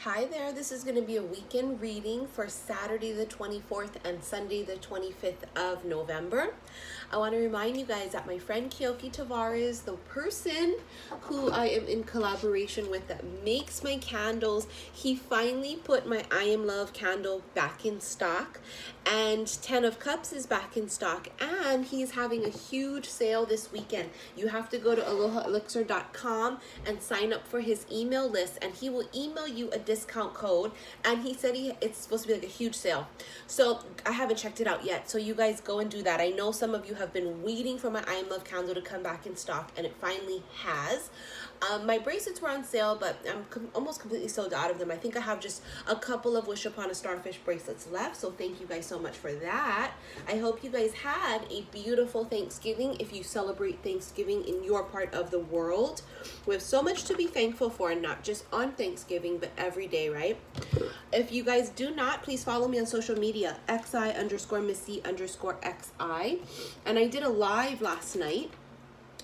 Hi there, this is going to be a weekend reading for Saturday the 24th and Sunday the 25th of November. I want to remind you guys that my friend Keoki Tavares, the person who I am in collaboration with that makes my candles, he finally put my I Am Love candle back in stock, and 10 of Cups is back in stock, and he's having a huge sale this weekend. You have to go to alohaelixir.com and sign up for his email list, and he will email you a discount code, and he said it's supposed to be like a huge sale. So I haven't checked it out yet, so you guys go and do that. I know some of you have been waiting for my I Am Love candle to come back in stock, and it finally has. My bracelets were on sale, but I'm almost completely sold out of them. I think I have just a couple of Wish Upon a Starfish bracelets left, so thank you guys so much for that. I hope you guys had a beautiful Thanksgiving if you celebrate Thanksgiving in your part of the world. We have so much to be thankful for, not just on Thanksgiving, but every day, right? If you guys do not, please follow me on social media, xi_missy_xi. And I did a live last night,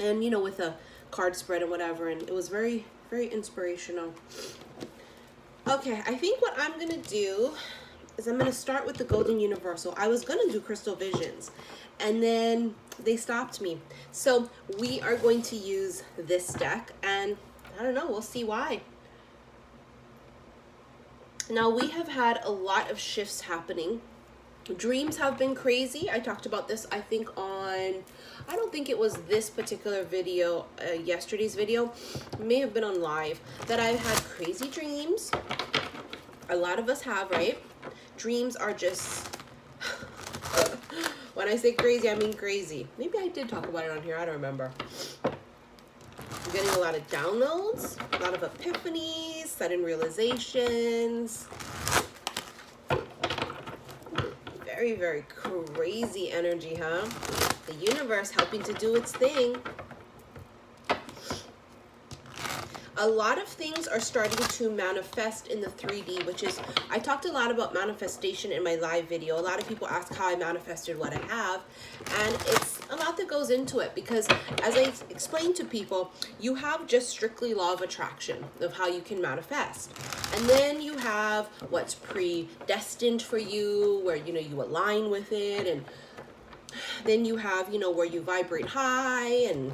and with a card spread and whatever, and it was very, very inspirational. Okay, I think what I'm gonna do is I'm gonna start with the Golden Universal. I was gonna do Crystal Visions, and then they stopped me. So we are going to use this deck, and I don't know, we'll see why. Now, we have had a lot of shifts happening. Dreams have been crazy. I talked about this, I think, on, I don't think it was this particular video, yesterday's video. It may have been on live, that I've had crazy dreams. A lot of us have, right? Dreams are just, when I say crazy, I mean crazy. Maybe I did talk about it on here, I don't remember. I'm getting a lot of downloads, a lot of epiphanies, sudden realizations. Very, very crazy energy, huh? The universe helping to do its thing. A lot of things are starting to manifest in the 3D, which is, I talked a lot about manifestation in my live video. A lot of people ask how I manifested what I have, and it's a lot that goes into it, because as I explained to people, you have just strictly law of attraction of how you can manifest. And then you have what's predestined for you, where, you align with it, and then you have, where you vibrate high and you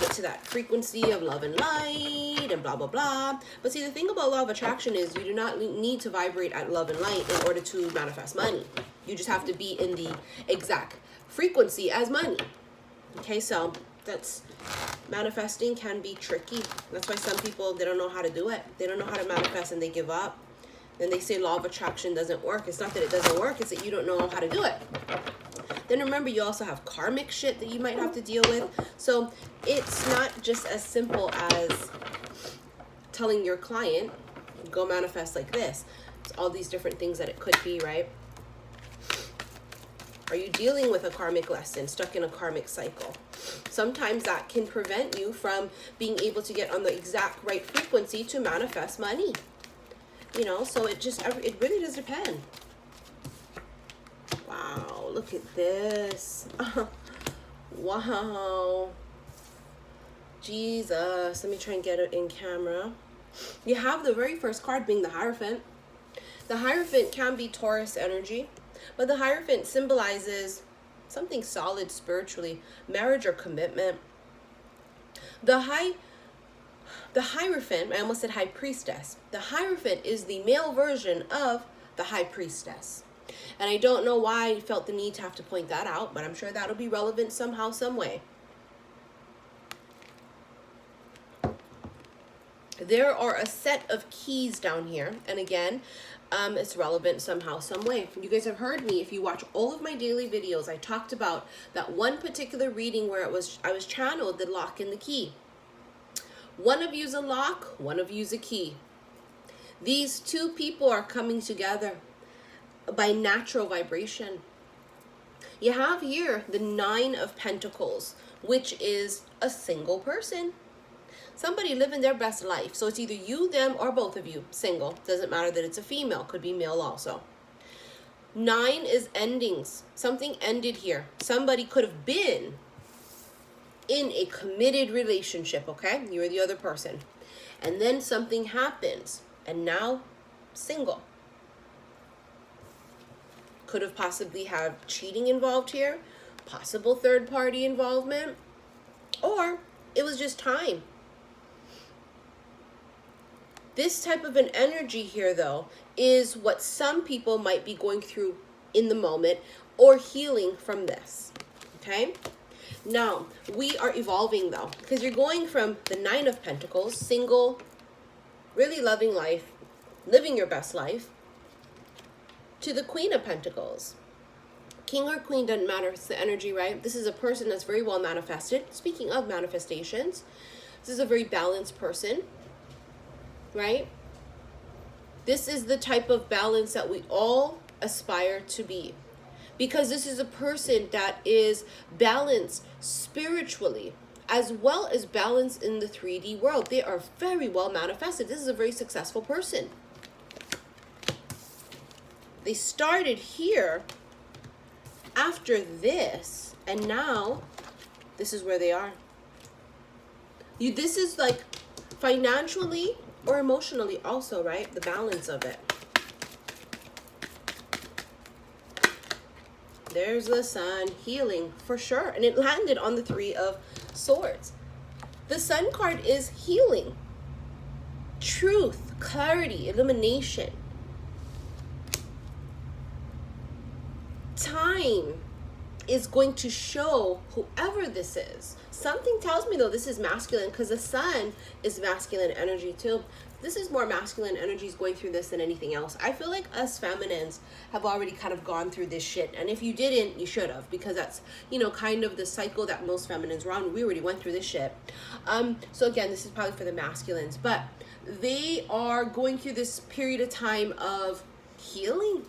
get to that frequency of love and light and blah, blah, blah. But see, the thing about law of attraction is you do not need to vibrate at love and light in order to manifest money. You just have to be in the exact frequency as money. Okay, so that's, manifesting can be tricky. That's why some people, they don't know how to do it. They don't know how to manifest and they give up. Then they say law of attraction doesn't work. It's not that it doesn't work, it's that you don't know how to do it. Then remember, you also have karmic shit that you might have to deal with. So it's not just as simple as telling your client, go manifest like this. It's all these different things that it could be, right? Are you dealing with a karmic lesson, stuck in a karmic cycle? Sometimes that can prevent you from being able to get on the exact right frequency to manifest money. So it really does depend. Wow, look at this. Wow. Jesus. Let me try and get it in camera. You have the very first card being the Hierophant. The Hierophant can be Taurus energy, but the Hierophant symbolizes something solid spiritually, marriage or commitment. The Hierophant, I almost said High Priestess. The Hierophant is the male version of the High Priestess. And I don't know why I felt the need to have to point that out, but I'm sure that'll be relevant somehow, some way. There are a set of keys down here, and again, it's relevant somehow, some way. You guys have heard me, if you watch all of my daily videos, I talked about that one particular reading where I was channeled the lock and the key. One of you's a lock, one of you's a key. These two people are coming together by natural vibration. You have here the 9 of Pentacles, which is a single person. Somebody living their best life. So it's either you, them, or both of you. Single. Doesn't matter that it's a female. Could be male also. 9 is endings. Something ended here. Somebody could have been in a committed relationship, okay? You're the other person. And then something happens. And now single. Could have possibly had cheating involved here, possible third party involvement, or it was just time. This type of an energy here, though, is what some people might be going through in the moment or healing from this, okay? Now, we are evolving, though, because you're going from the Nine of Pentacles, single, really loving life, living your best life, to the Queen of Pentacles. King or Queen, doesn't matter, it's the energy, right? This is a person that's very well manifested. Speaking of manifestations, this is a very balanced person, right? This is the type of balance that we all aspire to be, because this is a person that is balanced spiritually as well as balanced in the 3D world. They are very well manifested. This is a very successful person. They started here after this, and now this is where they are. This is like financially or emotionally also, right? The balance of it. There's the Sun, healing for sure. And it landed on the Three of Swords. The Sun card is healing, truth, clarity, illumination. Time is going to show whoever this is. Something tells me, though, this is masculine, because the Sun is masculine energy too. This is more masculine energies going through this than anything else. I feel like us feminines have already kind of gone through this shit. And if you didn't, you should have, because that's, you know, kind of the cycle that most feminines are on. We already went through this shit. So again, this is probably for the masculines, but they are going through this period of time of healing,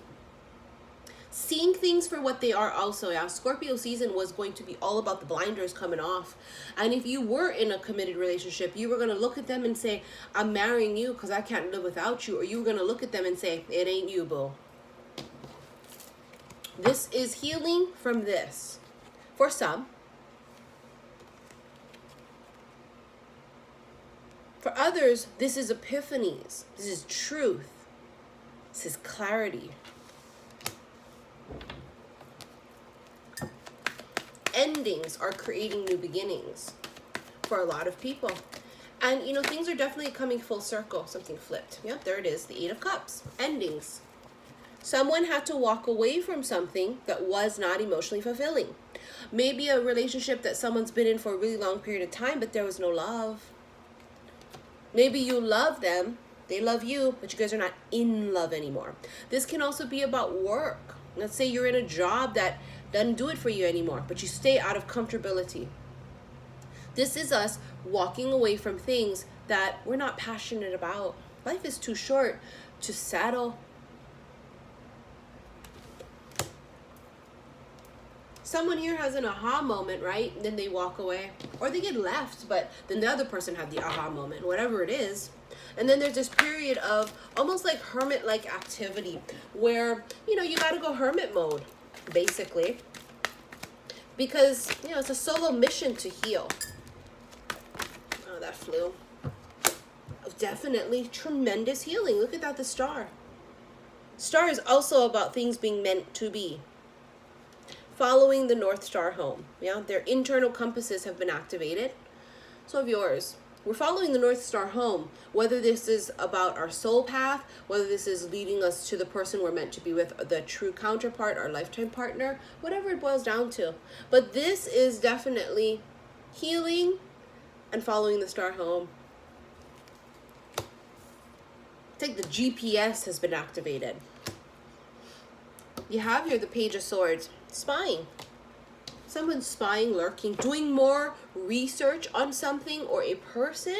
seeing things for what they are also. Yeah, Scorpio season was going to be all about the blinders coming off. And if you were in a committed relationship, you were going to look at them and say, I'm marrying you because I can't live without you. Or you were going to look at them and say, it ain't you, boo. This is healing from this. For some. For others, this is epiphanies. This is truth. This is clarity. Endings are creating new beginnings for a lot of people. And, you know, things are definitely coming full circle. Something flipped. Yep, there it is. The Eight of Cups. Endings. Someone had to walk away from something that was not emotionally fulfilling. Maybe a relationship that someone's been in for a really long period of time, but there was no love. Maybe you love them, they love you, but you guys are not in love anymore. This can also be about work. Let's say you're in a job that doesn't do it for you anymore, but you stay out of comfortability. This is us walking away from things that we're not passionate about. Life is too short to settle. Someone here has an aha moment, right? Then they walk away. Or they get left, but then the other person had the aha moment, whatever it is. And then there's this period of almost like hermit-like activity where, you know, you got to go hermit mode, basically. Because, you know, it's a solo mission to heal. Oh, that flew. Definitely tremendous healing. Look at that, the star. Star is also about things being meant to be. Following the North Star home. Yeah, their internal compasses have been activated. So have yours. We're following the North Star home, whether this is about our soul path, whether this is leading us to the person we're meant to be with, the true counterpart, our lifetime partner, whatever it boils down to. But this is definitely healing and following the star home. It's like the GPS has been activated. You have here the Page of Swords. Spying. Someone's spying, lurking, doing more research on something or a person.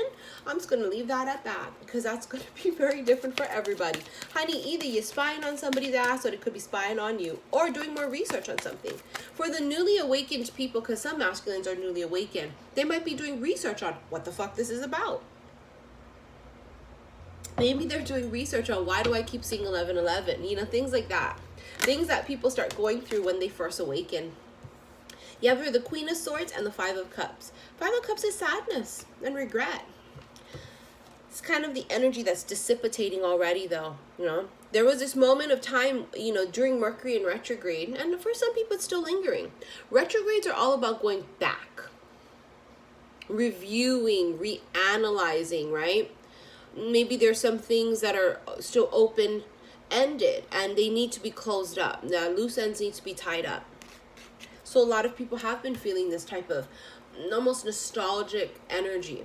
I'm just going to leave that at that, because that's going to be very different for everybody. Honey, either you're spying on somebody's ass, or it could be spying on you, or doing more research on something. For the newly awakened people, because some masculines are newly awakened, they might be doing research on what the fuck this is about. Maybe they're doing research on why do I keep seeing 1111, you know, things like that. Things that people start going through when they first awaken. You have here the Queen of Swords and the Five of Cups. Five of Cups is sadness and regret. It's kind of the energy that's dissipating already, though, you know. There was this moment of time, you know, during Mercury in retrograde, and for some people it's still lingering. Retrogrades are all about going back, reviewing, reanalyzing, right? Maybe there's some things that are still open-ended and they need to be closed up. The loose ends need to be tied up. So a lot of people have been feeling this type of almost nostalgic energy.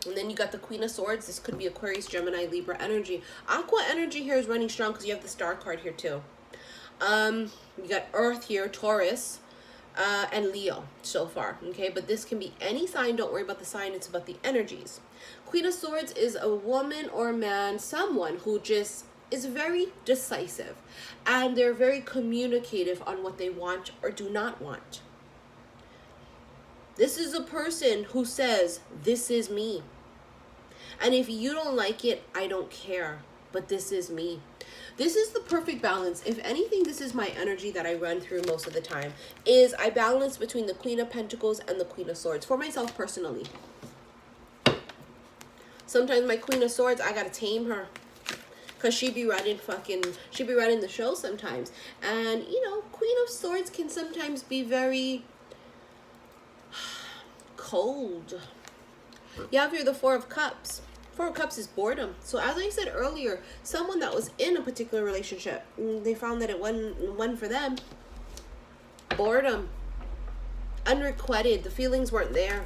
And then you got the Queen of Swords. This could be Aquarius, Gemini, Libra energy. Aqua energy here is running strong because you have the Star card here too. You got Earth here, Taurus, and Leo so far. Okay, but this can be any sign. Don't worry about the sign. It's about the energies. Queen of Swords is a woman or man, someone who just is very decisive. And they're very communicative on what they want or do not want. This is a person who says, this is me. And if you don't like it, I don't care. But this is me. This is the perfect balance. If anything, this is my energy that I run through most of the time. Is I balance between the Queen of Pentacles and the Queen of Swords. For myself personally. Sometimes my Queen of Swords, I gotta tame her. Because she be running the show sometimes. And, you know, Queen of Swords can sometimes be very cold. You have here the Four of Cups. Four of Cups is boredom. So as I said earlier, someone that was in a particular relationship, they found that it wasn't for them. Boredom. Unrequited. The feelings weren't there.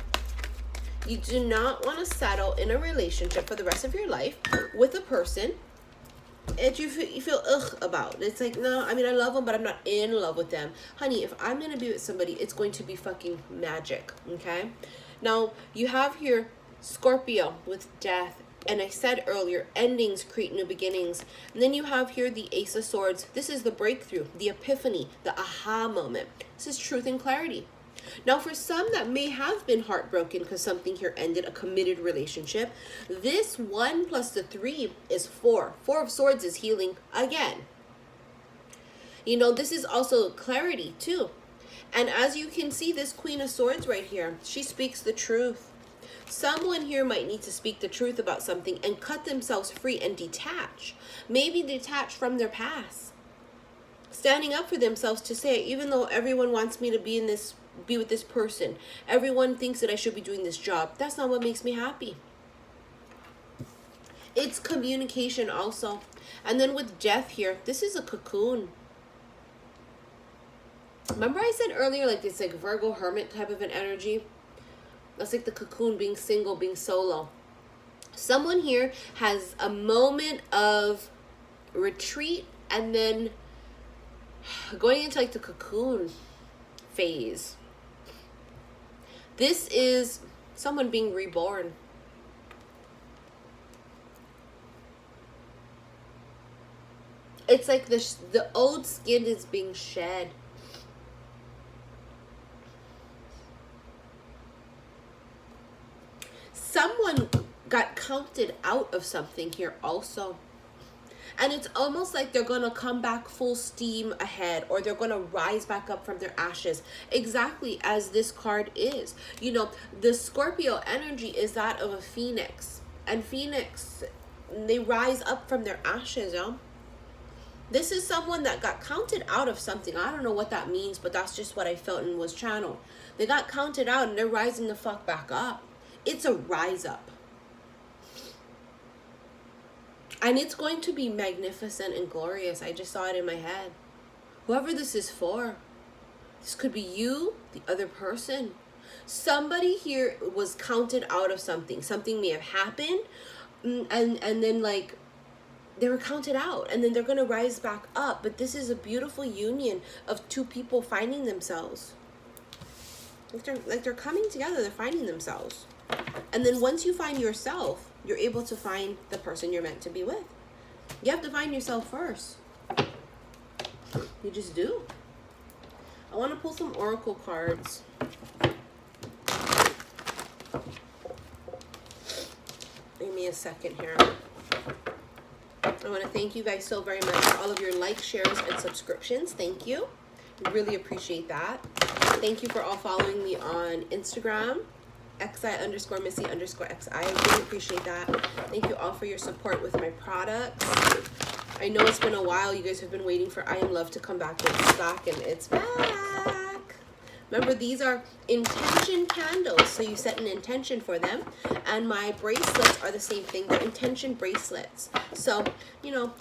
You do not want to settle in a relationship for the rest of your life with a person that you feel ugh about. It's like, no, I mean, I love them, but I'm not in love with them. Honey, if I'm going to be with somebody, it's going to be fucking magic, okay? Now, you have here Scorpio with death. And I said earlier, endings create new beginnings. And then you have here the Ace of Swords. This is the breakthrough, the epiphany, the aha moment. This is truth and clarity. Now, for some that may have been heartbroken because something here ended, a committed relationship, this 1 plus the 3 is 4. 4 of Swords is healing again. You know, this is also clarity too. And as you can see, this Queen of Swords right here, she speaks the truth. Someone here might need to speak the truth about something and cut themselves free and detach. Maybe detach from their past. Standing up for themselves to say, even though everyone wants me to be with this person, everyone thinks that I should be doing this job, that's not what makes me happy. It's communication also. And then with death here, this is a cocoon. Remember I said earlier, like it's like Virgo hermit type of an energy? That's like the cocoon, being single, being solo. Someone here has a moment of retreat and then going into like the cocoon phase. This is someone being reborn. It's like the old skin is being shed. Someone got counted out of something here also. And it's almost like they're going to come back full steam ahead, or they're going to rise back up from their ashes, exactly as this card is. You know, the Scorpio energy is that of a phoenix. And phoenix, they rise up from their ashes, yo. This is someone that got counted out of something. I don't know what that means, but that's just what I felt and was channeled. They got counted out and they're rising the fuck back up. It's a rise up. And it's going to be magnificent and glorious. I just saw it in my head. Whoever this is for, this could be you, the other person. Somebody here was counted out of something. Something may have happened. And then like they were counted out. And then they're going to rise back up. But this is a beautiful union of two people finding themselves. Like they're coming together. They're finding themselves. And then once you find yourself, you're able to find the person you're meant to be with. You have to find yourself first. You just do. I want to pull some oracle cards. Give me a second here. I want to thank you guys so very much for all of your likes, shares, and subscriptions. Thank you. Really appreciate that. Thank you for all following me on Instagram. XI_Missy_XI. I really appreciate that. Thank you all for your support with my products. I know it's been a while. You guys have been waiting for I Am Love to come back in stock, and it's back. Remember, these are intention candles, so you set an intention for them. And my bracelets are the same thing. They're intention bracelets. So, you know,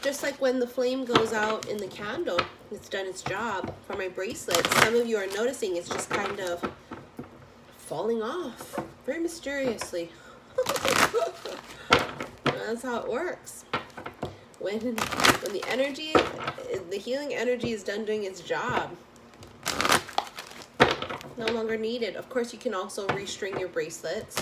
just like when the flame goes out in the candle, it's done its job. For my bracelets, some of you are noticing it's just kind of falling off very mysteriously. That's how it works. When the energy, the healing energy is done doing its job, no longer needed. Of course, you can also restring your bracelets,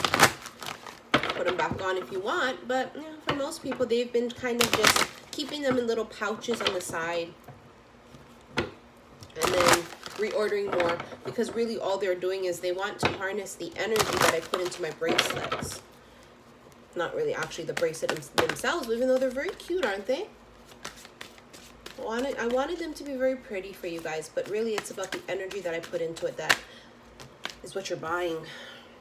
put them back on if you want, but you know, for most people, they've been kind of just keeping them in little pouches on the side and then reordering more, because really all they're doing is they want to harness the energy that I put into my bracelets. Not really actually the bracelet themselves, even though they're very cute, aren't they? I wanted them to be very pretty for you guys, but really it's about the energy that I put into it that is what you're buying.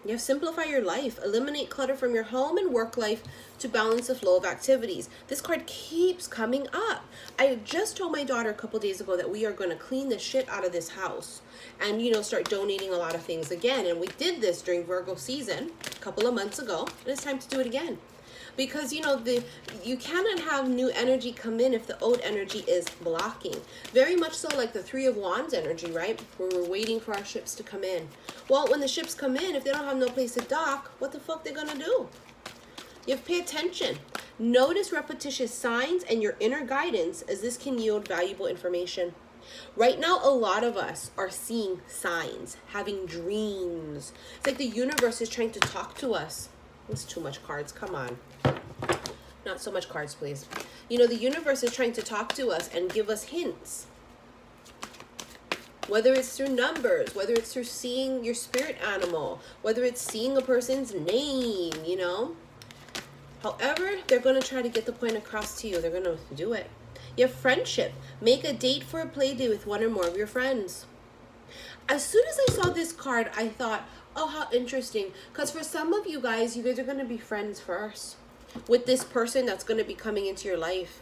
You have to simplify your life. Eliminate clutter from your home and work life to balance the flow of activities. This card keeps coming up. I just told my daughter a couple days ago that we are going to clean the shit out of this house and, you know, start donating a lot of things again. And we did this during Virgo season a couple of months ago, and it's time to do it again. Because, you know, you cannot have new energy come in if the old energy is blocking. Very much so like the Three of Wands energy, right? Where we're waiting for our ships to come in. Well, when the ships come in, if they don't have no place to dock, what the fuck they gonna do? You have to pay attention. Notice repetitious signs and your inner guidance, as this can yield valuable information. Right now, a lot of us are seeing signs, having dreams. It's like the universe is trying to talk to us. It's too much cards, come on. Not so much cards, please. You know, the universe is trying to talk to us and give us hints. Whether it's through numbers, whether it's through seeing your spirit animal, whether it's seeing a person's name, you know. However, they're going to try to get the point across to you. They're going to do it. You have friendship. Make a date for a play date with one or more of your friends. As soon as I saw this card, I thought, oh, how interesting. Because for some of you guys are going to be friends first with this person that's going to be coming into your life.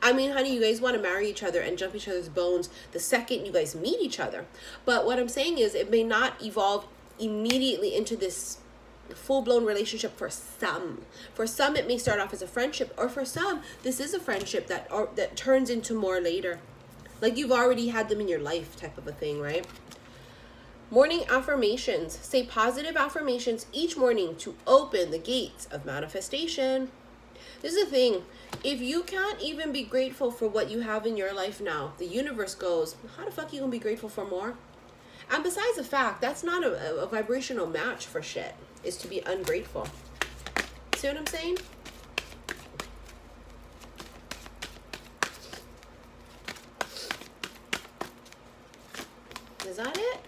I mean, honey, you guys want to marry each other and jump each other's bones the second you guys meet each other. But what I'm saying is it may not evolve immediately into this full-blown relationship for some. For some, it may start off as a friendship. Or for some, this is a friendship that turns into more later. Like you've already had them in your life type of a thing, right? Morning affirmations. Say positive affirmations each morning to open the gates of manifestation. This is the thing. If you can't even be grateful for what you have in your life now, the universe goes, how the fuck are you going to be grateful for more? And besides the fact, that's not a vibrational match for shit, is to be ungrateful. See what I'm saying? Is that it?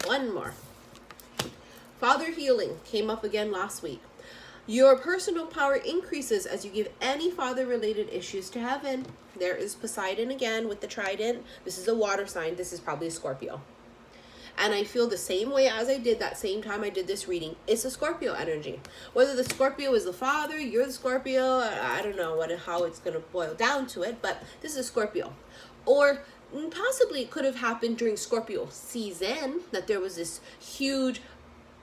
One more. Father healing came up again last week. Your personal power increases as you give any father-related issues to heaven. There is Poseidon again with the trident. This is a water sign. This is probably a Scorpio. And I feel the same way as I did that same time I did this reading. It's a Scorpio energy. Whether the Scorpio is the father, you're the Scorpio, I don't know how it's going to boil down to it, but this is a Scorpio. Or possibly it could have happened during Scorpio season, that there was this huge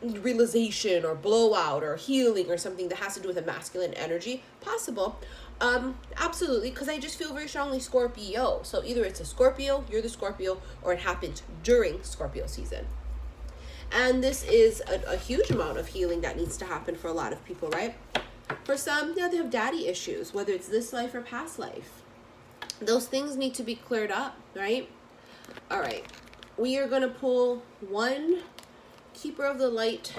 realization or blowout or healing or something that has to do with a masculine energy. Possible. Absolutely, because I just feel very strongly Scorpio. So either it's a Scorpio, you're the Scorpio, or it happened during Scorpio season. And this is a huge amount of healing that needs to happen for a lot of people, right? For some, they have daddy issues, whether it's this life or past life. Those things need to be cleared up, right? All right. We are going to pull one Keeper of the Light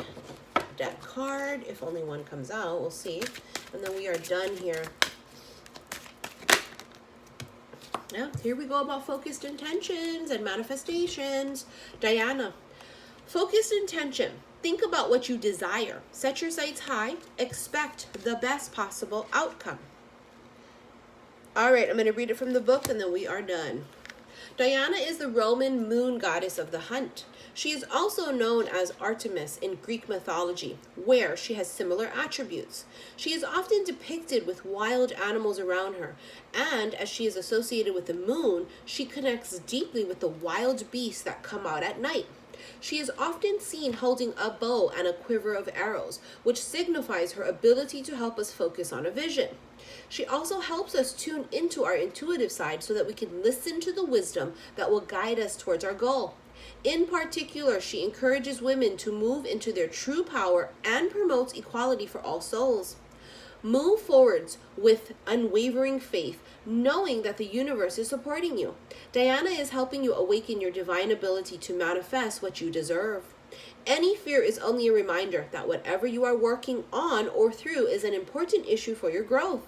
deck card. If only one comes out, we'll see. And then we are done here. Yeah, here we go about focused intentions and manifestations. Diana, focused intention. Think about what you desire. Set your sights high. Expect the best possible outcome. All right, I'm going to read it from the book and then we are done. Diana is the Roman moon goddess of the hunt. She is also known as Artemis in Greek mythology, where she has similar attributes. She is often depicted with wild animals around her, and as she is associated with the moon, she connects deeply with the wild beasts that come out at night. She is often seen holding a bow and a quiver of arrows, which signifies her ability to help us focus on a vision. She also helps us tune into our intuitive side so that we can listen to the wisdom that will guide us towards our goal. In particular, she encourages women to move into their true power and promotes equality for all souls. Move forwards with unwavering faith, knowing that the universe is supporting you. Diana is helping you awaken your divine ability to manifest what you deserve. Any fear is only a reminder that whatever you are working on or through is an important issue for your growth.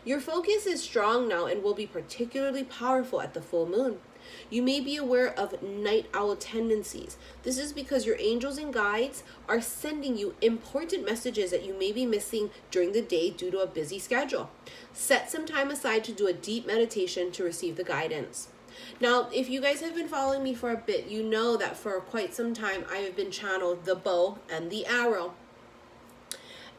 Your focus is strong now and will be particularly powerful at the full moon. You may be aware of night owl tendencies. This is because your angels and guides are sending you important messages that you may be missing during the day due to a busy schedule. Set some time aside to do a deep meditation to receive the guidance. Now, if you guys have been following me for a bit, you know that for quite some time I have been channeled the bow and the arrow.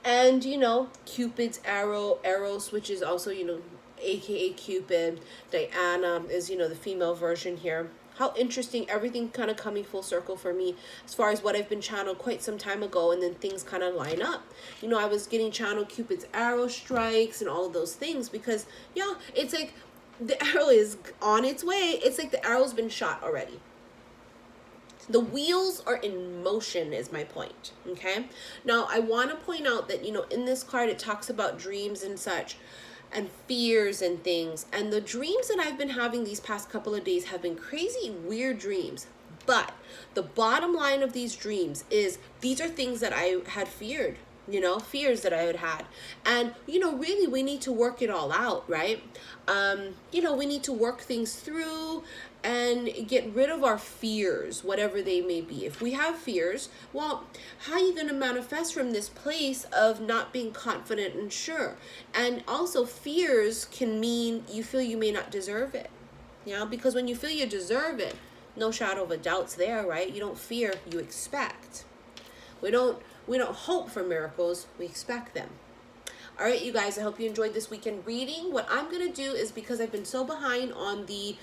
And, you know, Cupid's arrow, Eros, which is also, you know, aka Cupid. Diana is, you know, the female version here. How interesting, everything kind of coming full circle for me as far as what I've been channeled quite some time ago, and then things kind of line up. You know, I was getting channeled Cupid's arrow strikes and all of those things because, yeah, it's like the arrow is on its way. It's like the arrow's been shot already. The wheels are in motion is my point, okay? Now, I want to point out that, you know, in this card, it talks about dreams and such, and fears and things. And the dreams that I've been having these past couple of days have been crazy, weird dreams. But the bottom line of these dreams is these are things that I had feared, you know, fears that I had had. And, you know, really we need to work it all out, right? You know, we need to work things through and get rid of our fears, whatever they may be. If we have fears, well, how are you going to manifest from this place of not being confident and sure? And also fears can mean you feel you may not deserve it, you know, because when you feel you deserve it, no shadow of a doubt's there, right? You don't fear, you expect. We don't hope for miracles, we expect them. All right, you guys, I hope you enjoyed this weekend reading. What I'm going to do is, because I've been so behind on the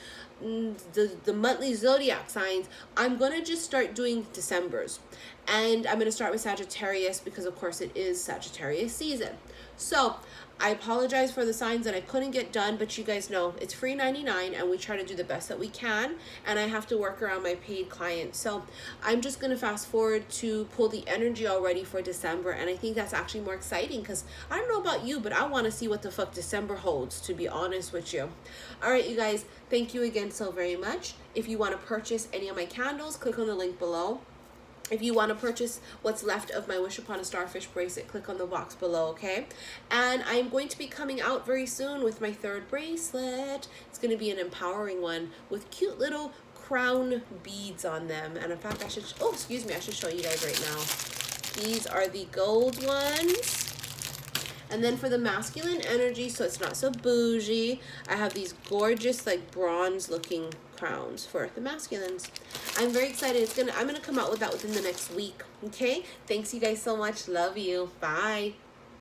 monthly zodiac signs, I'm going to just start doing December's. And I'm going to start with Sagittarius because, of course, it is Sagittarius season. So I apologize for the signs that I couldn't get done, but you guys know it's free 99 and we try to do the best that we can, and I have to work around my paid clients. So I'm just going to fast forward to pull the energy already for December, and I think that's actually more exciting because I don't know about you, but I want to see what the fuck December holds, to be honest with you. All right, you guys, thank you again so very much. If you want to purchase any of my candles, click on the link below. If you want to purchase what's left of my Wish Upon a Starfish bracelet, click on the box below, okay? And I'm going to be coming out very soon with my third bracelet. It's going to be an empowering one with cute little crown beads on them. And in fact, I should show you guys right now. These are the gold ones. And then for the masculine energy, so it's not so bougie, I have these gorgeous, like, bronze looking crowns for the masculines. I'm very excited. I'm gonna come out with that within the next week. Okay, thanks you guys so much. Love you. Bye.